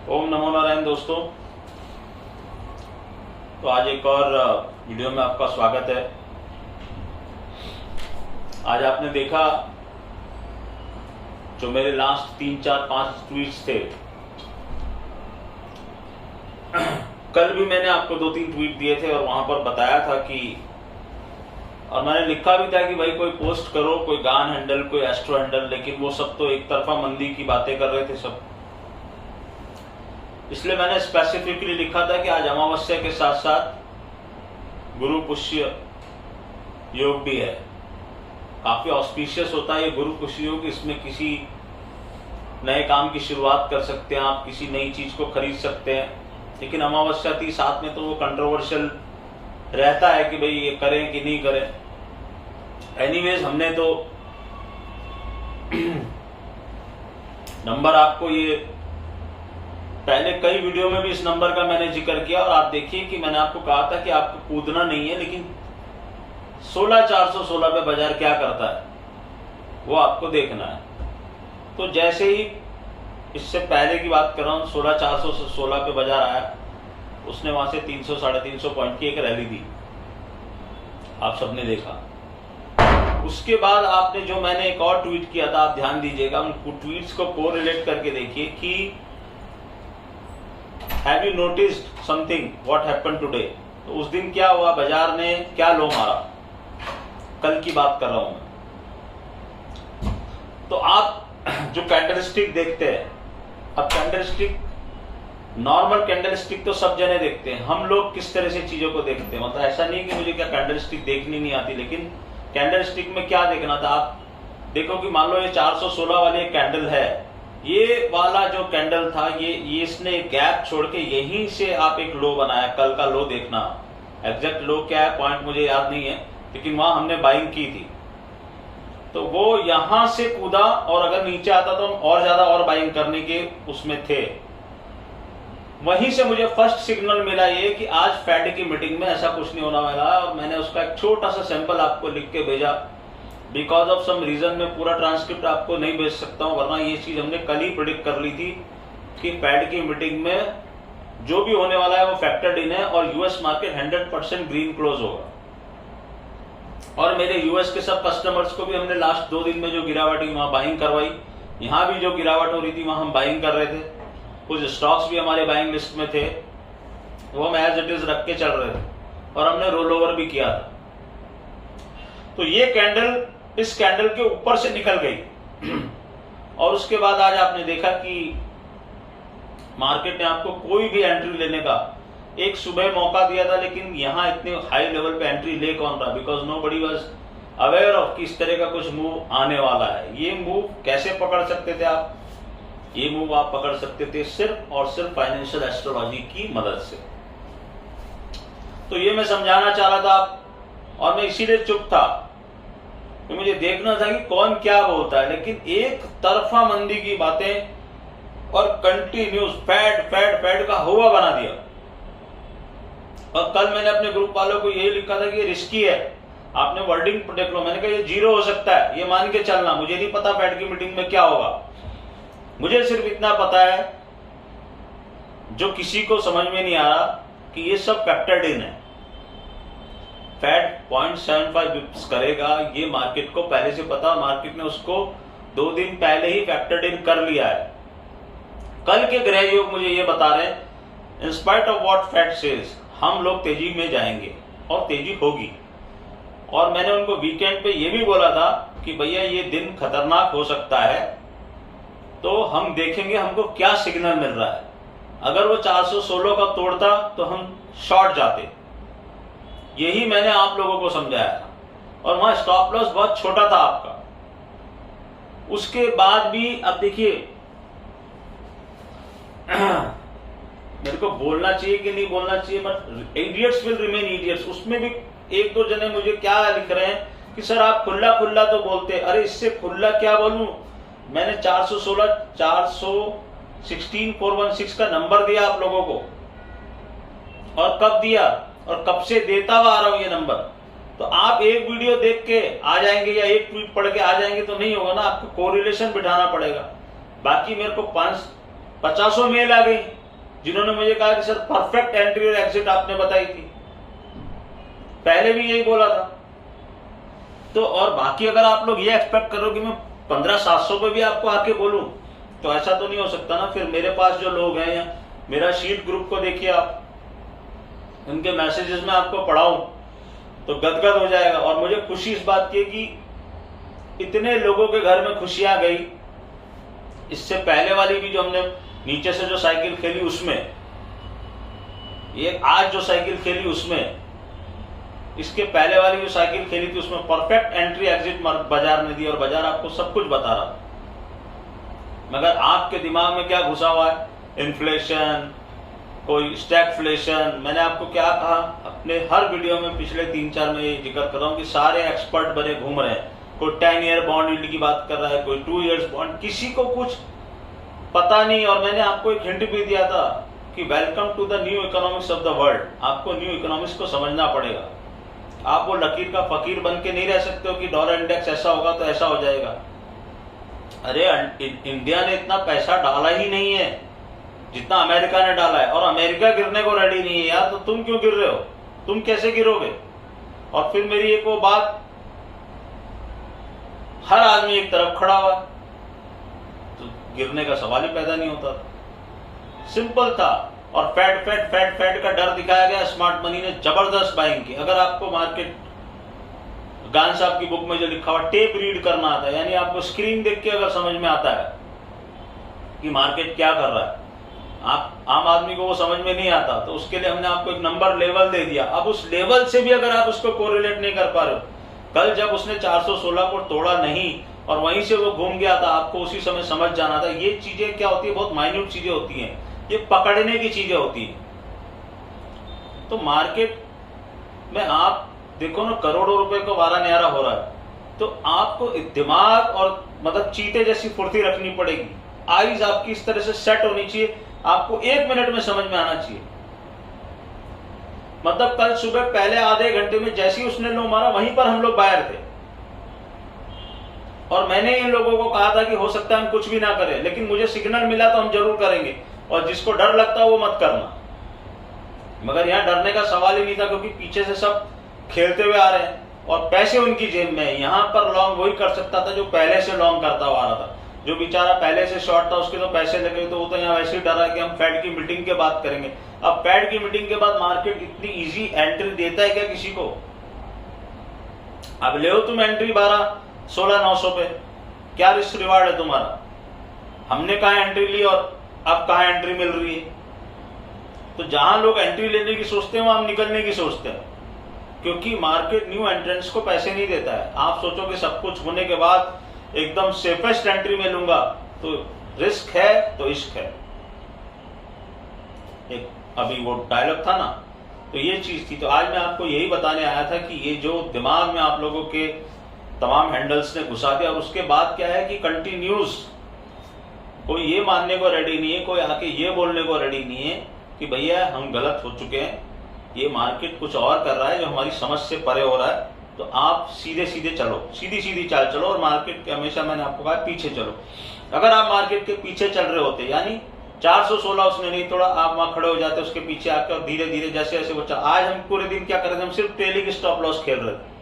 ओम नमो नारायण दोस्तों। तो आज एक और वीडियो में आपका स्वागत है। आज आपने देखा जो मेरे लास्ट 3-4-5 ट्वीट्स थे। कल भी मैंने आपको 2-3 ट्वीट दिए थे और वहां पर बताया था कि और मैंने लिखा भी था कि भाई कोई पोस्ट करो, कोई गान हैंडल, कोई एस्ट्रो हैंडल, लेकिन वो सब तो एक तरफा मंदी की बातें कर रहे थे सब। इसलिए मैंने स्पेसिफिकली लिखा था कि आज अमावस्या के साथ साथ गुरु पुष्य योग भी है। काफी ऑस्पिशियस होता है ये गुरु पुष्य योग। इसमें किसी नए काम की शुरुआत कर सकते हैं आप, किसी नई चीज को खरीद सकते हैं। लेकिन अमावस्या थी साथ में, तो वो कंट्रोवर्शियल रहता है कि भाई ये करें कि नहीं करें। एनीवेज, हमने तो नंबर आपको ये पहले कई वीडियो में भी इस नंबर का मैंने जिक्र किया और आप देखिए कि मैंने आपको कहा था कि आपको कूदना नहीं है, लेकिन 16,416 पे बाजार क्या करता है वो आपको देखना है। तो जैसे ही इससे पहले की बात कर रहा हूं, 16,416 पे बाजार आया, उसने वहां से 300-350 पॉइंट की एक रैली दी, आप सबने देखा। उसके बाद आपने जो मैंने एक और ट्वीट किया था, आप ध्यान दीजिएगा, उन ट्वीट्स को कोरिलेट करके देखिए कि Have you noticed something? What happened today? तो उस दिन क्या हुआ, बाजार ने क्या लो मारा, कल की बात कर रहा हूं मैं। तो आप जो कैंडलस्टिक देखते हैं, अब कैंडलस्टिक, नॉर्मल कैंडलस्टिक तो सब जने देखते हैं। हम लोग किस तरह से चीजों को देखते हैं, मतलब ऐसा नहीं कि मुझे क्या कैंडलस्टिक देखनी नहीं आती, लेकिन कैंडलस्टिक में क्या देखना था। आप देखो कि मान लो ये 416 वाली एक कैंडल है, ये वाला जो कैंडल था, ये इसने गैप छोड़ के यहीं से आप एक लो बनाया। कल का लो देखना, एग्जैक्ट लो क्या है पॉइंट मुझे याद नहीं है, लेकिन वहां हमने बाइंग की थी। तो वो यहां से कूदा और अगर नीचे आता तो हम और ज्यादा और बाइंग करने के उसमें थे। वहीं से मुझे फर्स्ट सिग्नल मिला ये कि आज फेड की मीटिंग में ऐसा कुछ नहीं होने वाला है, और मैंने उसका एक छोटा सा सैंपल आपको लिख के भेजा। बिकॉज ऑफ सम रीजन में पूरा ट्रांसक्रिप्ट आपको नहीं भेज सकता हूं, वरना ये चीज हमने कल ही प्रेडिक्ट कर ली थी कि फेड की मीटिंग में जो भी होने वाला है वो फैक्टर्ड इन है और यूएस मार्केट 100% ग्रीन क्लोज होगा। और मेरे यूएस के सब कस्टमर्स को भी हमने लास्ट 2 दिन में जो गिरावट हुई वहां बाइंग करवाई। यहां भी जो गिरावट हो रही थी वहां हम बाइंग कर रहे थे। कुछ स्टॉक्स भी हमारे बाइंग लिस्ट में थे, वो हम एज इट इज रख के चल रहे थे और हमने रोल ओवर भी किया था। तो ये कैंडल इस कैंडल के ऊपर से निकल गई और उसके बाद आज आपने देखा कि मार्केट ने आपको कोई भी एंट्री लेने का एक सुबह मौका दिया था, लेकिन यहां इतने हाई लेवल पे एंट्री ले कौन रहा, because nobody was aware of कि इस तरह का कुछ मूव आने वाला है। ये मूव कैसे पकड़ सकते थे आप, ये मूव आप पकड़ सकते थे सिर्फ और सिर्फ फाइनेंशियल एस्ट्रोलॉजी की मदद से। तो ये मैं समझाना चाह रहा था और मैं इसीलिए चुप था कि मुझे देखना था कि कौन क्या बोलता है। लेकिन एक तरफा मंदी की बातें और कंटिन्यूस फैड का हुआ बना दिया। और कल मैंने अपने ग्रुप वालों को यही लिखा था कि ये रिस्की है, आपने वर्डिंग देख लो। मैंने कहा ये 0 हो सकता है, ये मान के चलना। मुझे नहीं पता फेड की मीटिंग में क्या होगा, मुझे सिर्फ इतना पता है जो किसी को समझ में नहीं आ रहा कि ये सब फैक्टर्ड इन है। फेड 0.75 बिप्स करेगा, ये मार्केट को पहले से पता, मार्केट ने उसको 2 दिन पहले ही फैक्टर्ड इन कर लिया है। कल के ग्रह योग मुझे ये बता रहे हैं, in spite of what Fed says, हम लोग तेजी में जाएंगे और तेजी होगी। और मैंने उनको वीकेंड पे ये भी बोला था कि भैया ये दिन खतरनाक हो सकता है, तो हम देखेंगे हमको क्या सिग्नल मिल रहा है। अगर वो 416 का तोड़ता तो हम शॉर्ट जाते, यही मैंने आप लोगों को समझाया था। और वहां स्टॉप लॉस बहुत छोटा था आपका। उसके बाद भी अब देखिए मेरे को बोलना चाहिए कि नहीं बोलना चाहिए, but idiots will remain idiots. उसमें भी 1-2 जने मुझे क्या लिख रहे हैं कि सर आप खुला खुला तो बोलते। अरे इससे खुला क्या बोलूं, मैंने 416 416,416 का नंबर दिया आप लोगों को, और कब दिया और कब से देता हुआ आ रहा हूं ये नंबर। तो आप एक वीडियो देख के आ जाएंगे या एक ट्वीट पढ़ के आ जाएंगे तो नहीं होगा ना, आपको कोरिलेशन बिठाना पड़ेगा। बाकी मेरे को 50 मेल आ गई जिन्होंने मुझे कहा कि सर परफेक्ट एंट्री और एग्जिट आपने बताई थी, पहले भी यही बोला था। तो और बाकी अगर आप लोग ये एक्सपेक्ट करो कि मैं 15,700 पे भी आपको आके बोलूं, तो ऐसा तो नहीं हो सकता ना। फिर मेरे पास जो लोग हैं, या मेरा शीट ग्रुप को देखिए आप, उनके मैसेजेस में आपको पढ़ाऊं तो गदगद हो जाएगा। और मुझे खुशी इस बात की कि इतने लोगों के घर में खुशियां गई। इससे पहले वाली भी जो हमने नीचे से जो साइकिल खेली उसमें, ये आज जो साइकिल खेली उसमें, इसके पहले वाली जो साइकिल खेली थी उसमें परफेक्ट एंट्री एग्जिट बाजार ने दी और बाजार आपको सब कुछ बता रहा था। मगर आपके दिमाग में क्या घुसा हुआ है, इन्फ्लेशन, कोई स्टैगफ्लेशन। मैंने आपको क्या कहा अपने हर वीडियो में, पिछले 3-4 में ये जिक्र कर रहा हूं कि सारे एक्सपर्ट बने घूम रहे हैं। कोई 10 ईयर बॉन्ड यील्ड की बात कर रहा है, कोई 2 इयर्स बॉन्ड, किसी को कुछ पता नहीं। और मैंने आपको एक हिंट भी दिया था कि welcome to the new economics of the world. आपको न्यू इकोनॉमिक्स को समझना पड़ेगा। आप वो लकीर का फकीर बन के नहीं रह सकते हो कि डॉलर इंडेक्स ऐसा होगा तो ऐसा हो जाएगा। अरे इंडिया ने इतना पैसा डाला ही नहीं है जितना अमेरिका ने डाला है, और अमेरिका गिरने को रेडी नहीं है यार। तो तुम क्यों गिर रहे हो, तुम कैसे गिरोगे? और फिर मेरी एक वो बात, हर आदमी एक तरफ खड़ा हुआ तो गिरने का सवाल ही पैदा नहीं होता। सिंपल था। और फैड का डर दिखाया गया। स्मार्ट मनी ने जबरदस्त बाइंग की। अगर आपको मार्केट, गान साहब की बुक में जो लिखा हुआ टेप रीड करना आता है, यानी आपको स्क्रीन देख के अगर समझ में आता है कि मार्केट क्या कर रहा है, आप आम आदमी को वो समझ में नहीं आता, तो उसके लिए हमने आपको एक नंबर लेवल दे दिया। अब उस लेवल से भी अगर आप उसको कोरिलेट नहीं कर पा रहे हो, कल जब उसने 416 को तोड़ा नहीं और वहीं से वो घूम गया था, आपको उसी समय समझ जाना था। ये चीजें क्या होती है, बहुत माइन्यूट चीजें होती हैं, ये पकड़ने की चीजें होती हैं। तो मार्केट में आप देखो ना, करोड़ों रुपए का वारा न्यारा हो रहा है, तो आपको दिमाग और मतलब चीते जैसी फुर्ती रखनी पड़ेगी। आईज आपकी इस तरह से सेट होनी चाहिए, आपको 1 मिनट में समझ में आना चाहिए। मतलब कल सुबह पहले आधे घंटे में जैसे ही उसने लो मारा, वहीं पर हम लोग बाहर थे। और मैंने इन लोगों को कहा था कि हो सकता है हम कुछ भी ना करें, लेकिन मुझे सिग्नल मिला तो हम जरूर करेंगे। और जिसको डर लगता है वो मत करना। मगर यहां डरने का सवाल ही नहीं था, क्योंकि पीछे से सब खेलते हुए आ रहे हैं और पैसे उनकी जेब में है। यहां पर लॉन्ग वही कर सकता था जो पहले से लॉन्ग करता हुआ आ रहा था। जो बेचारा पहले से शॉर्ट था उसके तो पैसे लगे, तो वो तो यहाँ वैसे ही डरा कि हम फेड की मीटिंग के बाद करेंगे। अब फेड की मीटिंग के बाद मार्केट इतनी इजी एंट्री देता है क्या किसी को? अब ले तुम एंट्री 12-16,900 पे, क्या रिस्क रिवार्ड है तुम्हारा? हमने कहा एंट्री ली और अब कहा एंट्री मिल रही है। तो जहां लोग एंट्री लेने की सोचते हैं वहां हम निकलने की सोचते हैं, क्योंकि मार्केट न्यू एंट्रेंट्स को पैसे नहीं देता है। आप सोचो कि सब कुछ होने के बाद एकदम सेफेस्ट एंट्री में लूंगा, तो रिस्क है तो इश्क है। एक अभी वो डायलॉग था ना, तो ये चीज थी। तो आज मैं आपको यही बताने आया था कि ये जो दिमाग में आप लोगों के तमाम हैंडल्स ने घुसा दिया, और उसके बाद क्या है कि कंटिन्यूस कोई ये मानने को रेडी नहीं है, कोई आके ये बोलने को रेडी नहीं है कि भैया हम गलत हो चुके हैं, ये मार्केट कुछ और कर रहा है जो हमारी समझ से परे हो रहा है। तो आप सीधे सीधे चलो, सीधी सीधी चाल चलो, और मार्केट के हमेशा मैंने आपको कहा पीछे चलो। अगर आप मार्केट के पीछे चल रहे होते, यानी 416 उसने नहीं तोड़ा, आप वहां खड़े हो जाते उसके पीछे आकर, और धीरे धीरे जैसे जैसे वो आज हम पूरे दिन क्या कर रहे थे, हम सिर्फ ट्रेलिंग स्टॉप लॉस खेल रहे थे।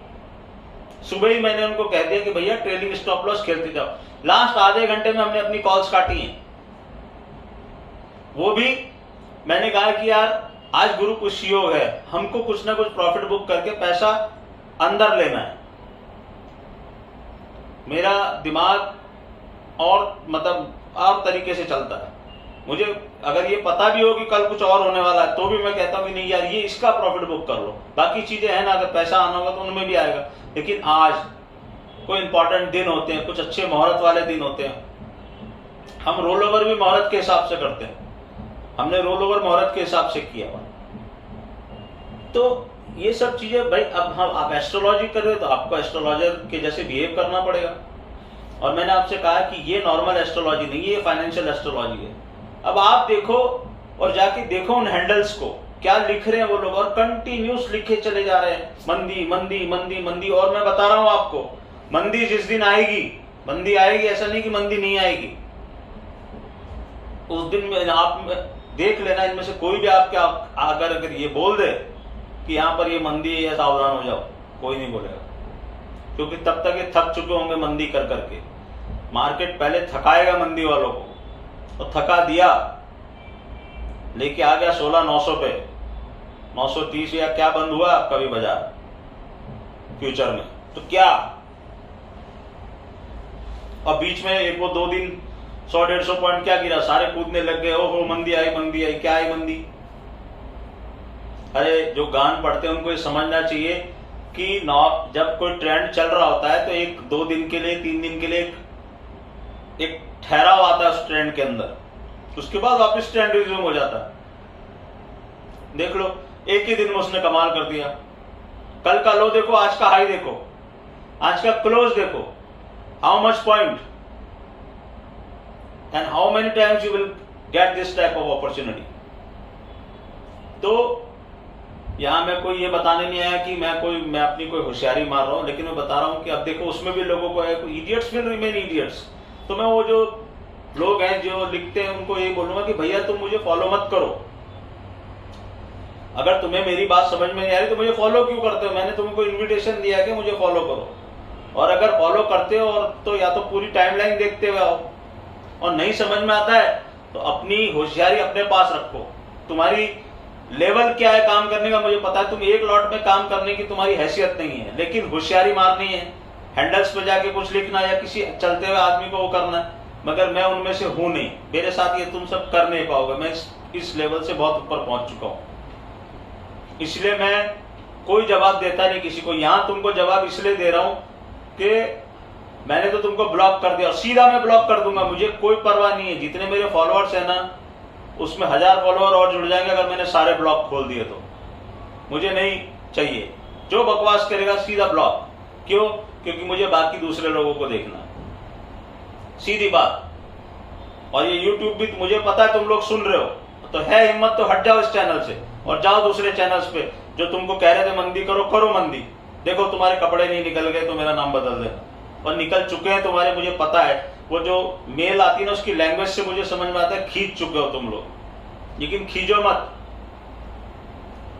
सुबह ही मैंने उनको कह दिया कि भैया ट्रेलिंग स्टॉप लॉस खेलते जाओ। लास्ट आधे घंटे में हमने अपनी कॉल्स काटी हैं। वो भी मैंने कहा कि यार आज गुरु पुष्य योग है, हमको कुछ ना कुछ प्रॉफिट बुक करके पैसा अंदर लेना है। मेरा दिमाग और मतलब और तरीके से चलता है। मुझे अगर ये पता भी हो कि कल कुछ और होने वाला है, तो भी मैं कहता हूं कि नहीं यार ये इसका प्रॉफिट बुक कर लो, बाकी चीजें है ना, अगर पैसा आना होगा तो उनमें भी आएगा। लेकिन आज कोई इंपॉर्टेंट दिन होते हैं, कुछ अच्छे मुहूर्त वाले दिन होते हैं, हम रोल ओवर भी मुहूर्त के हिसाब से करते हैं। हमने रोल ओवर मुहूर्त के हिसाब से किया हुआ। तो ये सब चीजें भाई, अब हम आप एस्ट्रोलॉजी कर रहे हो तो आपको एस्ट्रोलॉजर के जैसे बिहेव करना पड़ेगा। और मैंने आपसे कहा कि ये नॉर्मल एस्ट्रोलॉजी नहीं है, ये फाइनेंशियल एस्ट्रोलॉजी है। अब आप देखो और जाके देखो उन हैंडल्स को क्या लिख रहे हैं वो लोग, और कंटिन्यूस लिखे चले जा रहे हैं मंदी मंदी मंदी मंदी। और मैं बता रहा हूं आपको, मंदी जिस दिन आएगी, मंदी आएगी, ऐसा नहीं कि मंदी नहीं आएगी। उस दिन में आप देख लेना, इनमें से कोई भी आपके अगर ये बोल दे कि यहाँ पर ये मंदी है या सावधान हो जाओ, कोई नहीं बोलेगा, क्योंकि तब तक ये थक चुके होंगे मंदी कर करके। मार्केट पहले थकाएगा मंदी वालों को, तो थका दिया, लेके आ गया 16,900 पे, 930 या क्या बंद हुआ आपका भी बाजार फ्यूचर में, तो क्या। अब बीच में एक वो 2 दिन 100-150 पॉइंट क्या गिरा, सारे कूदने लग गए, ओहो मंदी आई, क्या आई मंदी। अरे जो गान पढ़ते हैं उनको ये समझना चाहिए कि जब कोई ट्रेंड चल रहा होता है तो 1-2 दिन के लिए, 3 दिन के लिए एक ठहराव आता है उस ट्रेंड के अंदर, उसके बाद वापस ट्रेंड रिज्यूम हो जाता है। देख लो एक ही दिन में उसने कमाल कर दिया। कल का लो देखो, आज का हाई देखो, आज का क्लोज देखो, how much point and how many times you will get this type of opportunity. तो यहां मैं कोई ये बताने नहीं आया कि मैं अपनी कोई होशियारी मार रहा हूं, लेकिन मैं बता रहा हूं कि अब देखो उसमें भी लोगों को है, इडियट्स विल रिमेन इडियट्स। तो मैं वो जो लोग हैं जो लिखते हैं उनको यही बोलूंगा कि भैया तुम मुझे फॉलो मत करो, अगर तुम्हें मेरी बात समझ में नहीं आ रही तो मुझे फॉलो क्यों करते हो। मैंने तुमको इन्विटेशन दिया कि मुझे फॉलो करो, और अगर फॉलो करते हो और तो या तो पूरी टाइमलाइन देखते हुए आओ, और नहीं समझ में आता है तो अपनी होशियारी अपने पास रखो। तुम्हारी लेवल क्या है काम करने का मुझे पता है, तुम एक लॉट में काम करने की तुम्हारी हैसियत नहीं है, लेकिन होशियारी मारनी है, हैंडल्स पे जाके कुछ लिखना या किसी चलते हुए आदमी को वो करना है। मगर मैं उनमें से हूं नहीं, मेरे साथ ये तुम सब कर नहीं पाओगे, मैं इस लेवल से बहुत ऊपर पहुंच चुका हूं, इसलिए मैं कोई जवाब देता नहीं किसी को। यहां तुमको जवाब इसलिए दे रहा हूं कि मैंने तो तुमको ब्लॉक कर दिया, और सीधा मैं ब्लॉक कर दूंगा, मुझे कोई परवाह नहीं है। जितने मेरे फॉलोअर्स है ना, उसमें 1000 फॉलोअर और जुड़ जाएंगे अगर मैंने सारे ब्लॉक खोल दिए तो, मुझे नहीं चाहिए। जो बकवास करेगा सीधा ब्लॉक। क्यों? क्योंकि मुझे बाकी दूसरे लोगों को देखना है, सीधी बात। और ये YouTube भी मुझे पता है तुम लोग सुन रहे हो, तो है हिम्मत तो हट जाओ इस चैनल से और जाओ दूसरे चैनल्स पे जो तुमको कह रहे थे मंदी करो, करो मंदी। देखो तुम्हारे कपड़े नहीं निकल गए तो मेरा नाम बदल देना, और निकल चुके हैं तुम्हारे, मुझे पता है। वो जो मेल आती है ना उसकी लैंग्वेज से मुझे समझ में आता है, खींच चुके हो तुम लोग, लेकिन खींचो मत।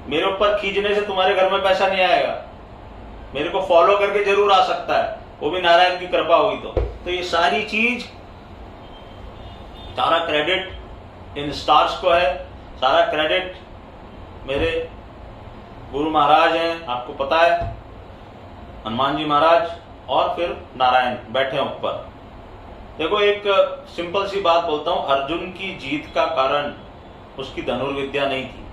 मेरे ऊपर खींचने से तुम्हारे घर में पैसा नहीं आएगा, मेरे को फॉलो करके जरूर आ सकता है, वो भी नारायण की कृपा हुई तो ये सारी चीज, सारा क्रेडिट इन स्टार्स को है, सारा क्रेडिट मेरे गुरु महाराज हैं, आपको पता है, हनुमान जी महाराज और फिर नारायण बैठे हैं ऊपर। देखो एक सिंपल सी बात बोलता हूं, अर्जुन की जीत का कारण उसकी धनुर्विद्या नहीं थी,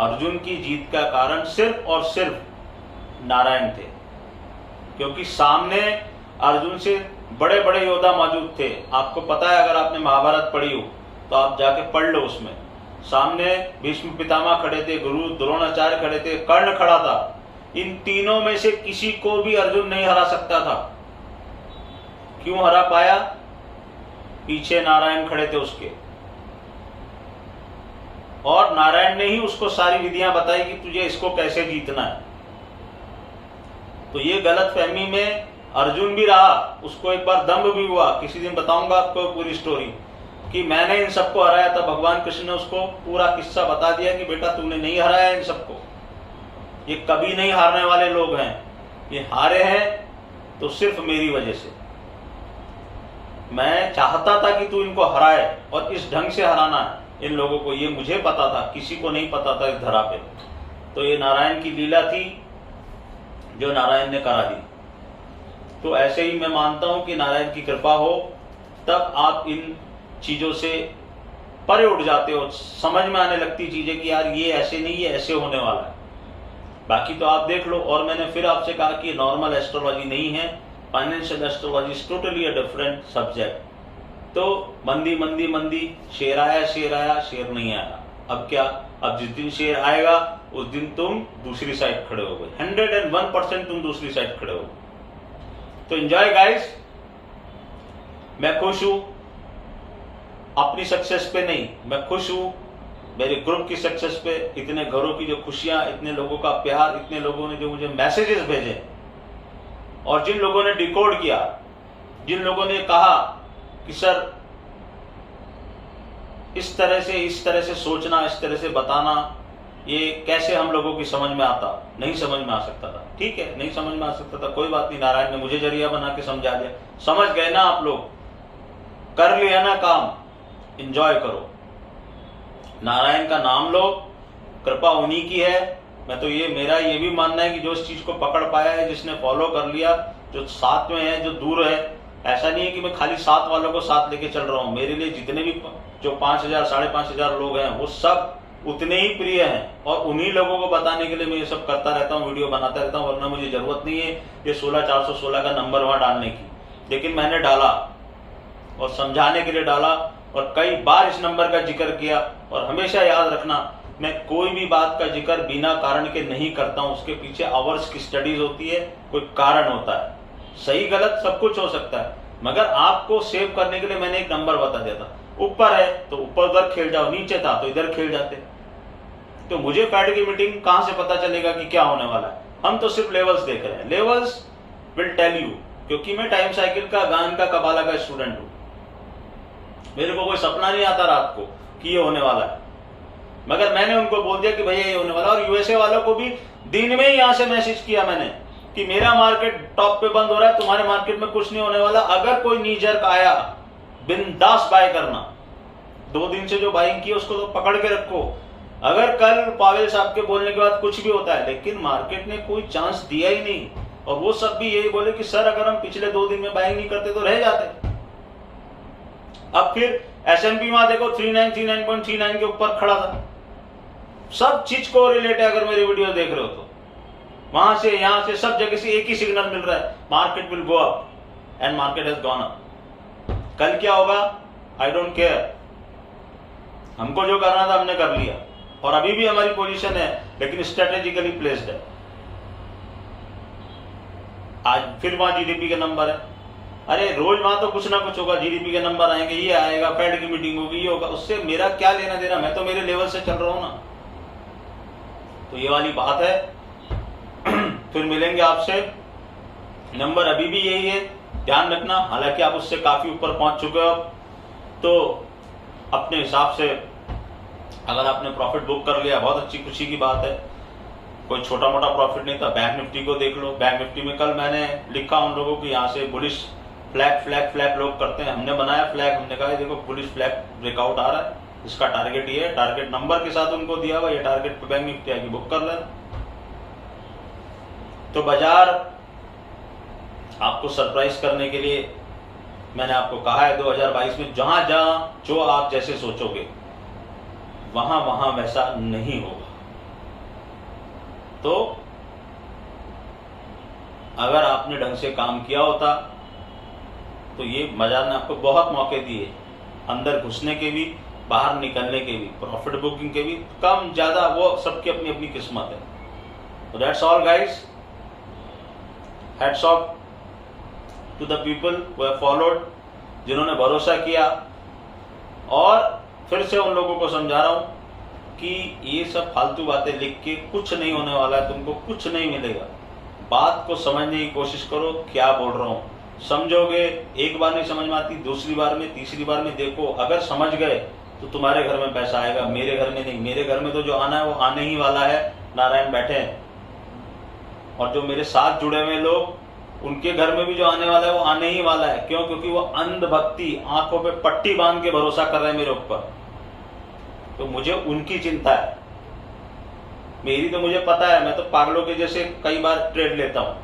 अर्जुन की जीत का कारण सिर्फ और सिर्फ नारायण थे, क्योंकि सामने अर्जुन से बड़े बड़े योद्धा मौजूद थे। आपको पता है, अगर आपने महाभारत पढ़ी हो तो आप जाके पढ़ लो, उसमें सामने भीष्म पितामह खड़े थे, गुरु द्रोणाचार्य खड़े थे, कर्ण खड़ा था। इन तीनों में से किसी को भी अर्जुन नहीं हरा सकता था। क्यों हरा पाया? पीछे नारायण खड़े थे उसके, और नारायण ने ही उसको सारी विधियां बताई कि तुझे इसको कैसे जीतना है। तो ये गलत फहमी में अर्जुन भी रहा, उसको एक बार दम्भ भी हुआ। किसी दिन बताऊंगा आपको पूरी स्टोरी कि मैंने इन सबको हराया था। भगवान कृष्ण ने उसको पूरा किस्सा बता दिया कि बेटा तूने नहीं हराया इन सबको, ये कभी नहीं हारने वाले लोग हैं, ये हारे हैं तो सिर्फ मेरी वजह से। मैं चाहता था कि तू इनको हराए, और इस ढंग से हराना है इन लोगों को, ये मुझे पता था, किसी को नहीं पता था इस धरा पे। तो ये नारायण की लीला थी जो नारायण ने करा दी। तो ऐसे ही मैं मानता हूं कि नारायण की कृपा हो तब आप इन चीजों से परे उठ जाते हो, समझ में आने लगती चीजें कि यार ये ऐसे नहीं, ये ऐसे होने वाला है। बाकी तो आप देख लो। और मैंने फिर आपसे कहा कि नॉर्मल एस्ट्रोलॉजी नहीं है, financial astrology is totally a different subject. तो मंदी मंदी मंदी, शेर आया शेर आया, शेर नहीं आया। अब क्या? अब जिस दिन शेर आएगा उस दिन तुम दूसरी साइड खड़े हो गए, 101% तुम दूसरी साइड खड़े हो गए। तो एंजॉय गाइस, मैं खुश हूं अपनी सक्सेस पे नहीं, मैं खुश हूं मेरे ग्रुप की सक्सेस पे। इतने घरों की जो खुशियां, इतने लोगों का प्यार, इतने लोगों ने जो मुझे मैसेजेस भेजे, और जिन लोगों ने डिकोड किया, जिन लोगों ने कहा कि सर इस तरह से सोचना, इस तरह से बताना, ये कैसे हम लोगों की समझ में आता? नहीं समझ में आ सकता था। ठीक है, नहीं समझ में आ सकता था, कोई बात नहीं, नारायण ने मुझे जरिया बना के समझा दिया। समझ गए ना आप लोग, कर लिया ना काम, एंजॉय करो, नारायण का नाम लो, कृपा उन्हीं की है। मैं तो मेरा ये भी मानना है कि जो इस चीज को पकड़ पाया है, जिसने फॉलो कर लिया, जो साथ में है, जो दूर है, ऐसा नहीं है कि मैं खाली साथ वालों को साथ लेके चल रहा हूं। मेरे लिए जितने भी जो 5,000 5,500 लोग हैं, वो सब उतने ही प्रिय हैं, और उन्हीं लोगों को बताने के लिए मैं ये सब करता रहता हूँ, वीडियो बनाता रहता हूँ। वरना मुझे जरूरत नहीं है ये 16,416 का नंबर वहां डालने की, लेकिन मैंने डाला और समझाने के लिए डाला, और कई बार इस नंबर का जिक्र किया। और हमेशा याद रखना, मैं कोई भी बात का जिक्र बिना कारण के नहीं करता हूं, उसके पीछे आवर्स की स्टडीज होती है, कोई कारण होता है। सही गलत सब कुछ हो सकता है, मगर आपको सेव करने के लिए मैंने एक नंबर बता दिया था। ऊपर है तो ऊपर उधर खेल जाओ, नीचे था तो इधर खेल जाते। तो मुझे फेड की मीटिंग कहां से पता चलेगा कि क्या होने वाला है? हम तो सिर्फ लेवल्स देख रहे हैं, लेवल्स विल टेल यू, क्योंकि मैं टाइम साइकिल का, गान का, कबाला का स्टूडेंट हूं। मेरे को कोई सपना नहीं आता रात को कि ये होने वाला है, मगर मैंने उनको बोल दिया कि भैया ये होने वाला। और यूएसए वालों को भी दिन में ही यहां से मैसेज किया मैंने कि मेरा मार्केट टॉप पे बंद हो रहा है, तुम्हारे मार्केट में कुछ नहीं होने वाला। अगर कोई नीजर्क आया, बिंदास बाय करना। 2 दिन से जो बाइंग की उसको तो पकड़ के रखो। अगर कल पावेल साहब के बोलने के बाद कुछ भी होता है, लेकिन मार्केट ने कोई चांस दिया ही नहीं, और वो सब भी यही बोले कि सर अगर हम पिछले 2 दिन में बाइंग नहीं करते तो रह जाते। अब फिर S&P वहां देखो 3939.39 के ऊपर खड़ा था। सब चीज को रिलेट है, अगर मेरी वीडियो देख रहे हो तो वहां से यहां से सब जगह से एक ही सिग्नल मिल रहा है, market will go up, and market has gone up. कल क्या होगा आई डोंट केयर, हमको जो करना था हमने कर लिया, और अभी भी हमारी पोजीशन है, लेकिन स्ट्रेटेजिकली प्लेस्ड है। आज फिर वहां जीडीपी के नंबर है, अरे रोज वहां तो कुछ ना कुछ होगा, जीडीपी के नंबर आएंगे, ये आएगा, फेड की मीटिंग होगी, ये होगा, उससे मेरा क्या लेना देना? मैं तो मेरे लेवल से चल रहा हूं ना। तो ये वाली बात है। फिर मिलेंगे आपसे, नंबर अभी भी यही है, ध्यान रखना। हालांकि आप उससे काफी ऊपर पहुंच चुके हो, तो अपने हिसाब से अगर आपने प्रॉफिट बुक कर लिया, बहुत अच्छी खुशी की बात है। कोई छोटा मोटा प्रॉफिट नहीं था। बैंक निफ्टी को देख लो, बैंक निफ्टी में कल मैंने लिखा उन लोगों को, यहाँ से बुलिश फ्लैग लोग करते हैं, हमने बनाया फ्लैग, हमने कहा देखो बुलिश फ्लैग ब्रेकआउट आ रहा है, इसका टारगेट ये है, टारगेट नंबर के साथ उनको दिया हुआ, ये टारगेट पे बैंक निफ्टी आगे बुक कर लेना। तो बाजार आपको सरप्राइज करने के लिए मैंने आपको कहा है 2022 में जहां जहां जो आप जैसे सोचोगे वहां वहां वैसा नहीं होगा। तो अगर आपने ढंग से काम किया होता तो ये बाजार ने आपको बहुत मौके दिए, अंदर घुसने के भी, बाहर निकलने के भी, प्रॉफिट बुकिंग के भी, कम ज्यादा वो सबकी अपनी अपनी किस्मत है। तो that's all guys, hats off to the people who have followed, जिन्होंने भरोसा किया। और फिर से उन लोगों को समझा रहा हूं कि ये सब फालतू बातें लिख के कुछ नहीं होने वाला है, तुमको कुछ नहीं मिलेगा। बात को समझने की कोशिश करो, क्या बोल रहा हूं, समझोगे। एक बार नहीं समझ में आती, दूसरी बार में, तीसरी बार में देखो, अगर समझ गए तो तुम्हारे घर में पैसा आएगा, मेरे घर में नहीं। मेरे घर में तो जो आना है वो आने ही वाला है, नारायण बैठे हैं। और जो मेरे साथ जुड़े हुए लोग, उनके घर में भी जो आने वाला है वो आने ही वाला है। क्यों? क्योंकि वो अंधभक्ति, आंखों पे पट्टी बांध के भरोसा कर रहे हैं मेरे ऊपर। तो मुझे उनकी चिंता है, मेरी तो मुझे पता है, मैं तो पागलों के जैसे कई बार ट्रेड लेता हूं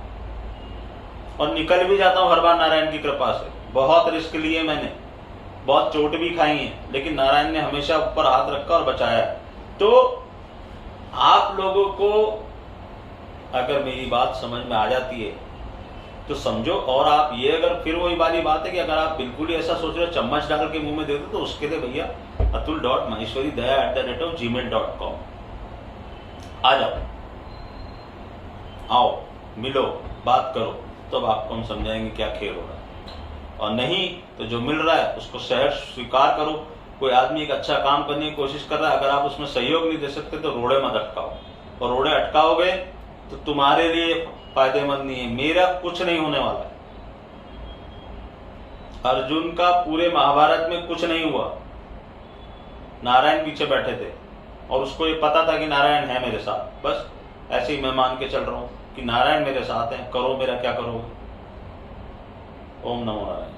और निकल भी जाता हूं हर बार नारायण की कृपा से। बहुत रिस्क लिए मैंने, बहुत चोट भी खाई है, लेकिन नारायण ने हमेशा ऊपर हाथ रखा और बचाया। तो आप लोगों को अगर मेरी बात समझ में आ जाती है तो समझो। और आप ये, अगर फिर वही वाली बात है कि अगर आप बिल्कुल ही ऐसा सोच रहे हो चम्मच डाल के मुंह में दे दो, तो उसके लिए भैया atul.maheshwaridaya@gmail.com आ जाओ, आओ, मिलो, बात करो, तब आपको हम समझाएंगे क्या खेल हो रहा है। और नहीं तो जो मिल रहा है उसको सहर्ष स्वीकार करो। कोई आदमी एक अच्छा काम करने की कोशिश कर रहा है, अगर आप उसमें सहयोग नहीं दे सकते तो रोड़े मत अटकाओ, और रोड़े अटकाओगे तो तुम्हारे लिए फायदेमंद नहीं है। मेरा कुछ नहीं होने वाला है। अर्जुन का पूरे महाभारत में कुछ नहीं हुआ, नारायण पीछे बैठे थे और उसको ये पता था कि नारायण है मेरे साथ, बस ऐसे ही मैं मान के चल रहा हूं कि नारायण मेरे साथ हैं, करो मेरा क्या करोगे। ओम नमो नारायण।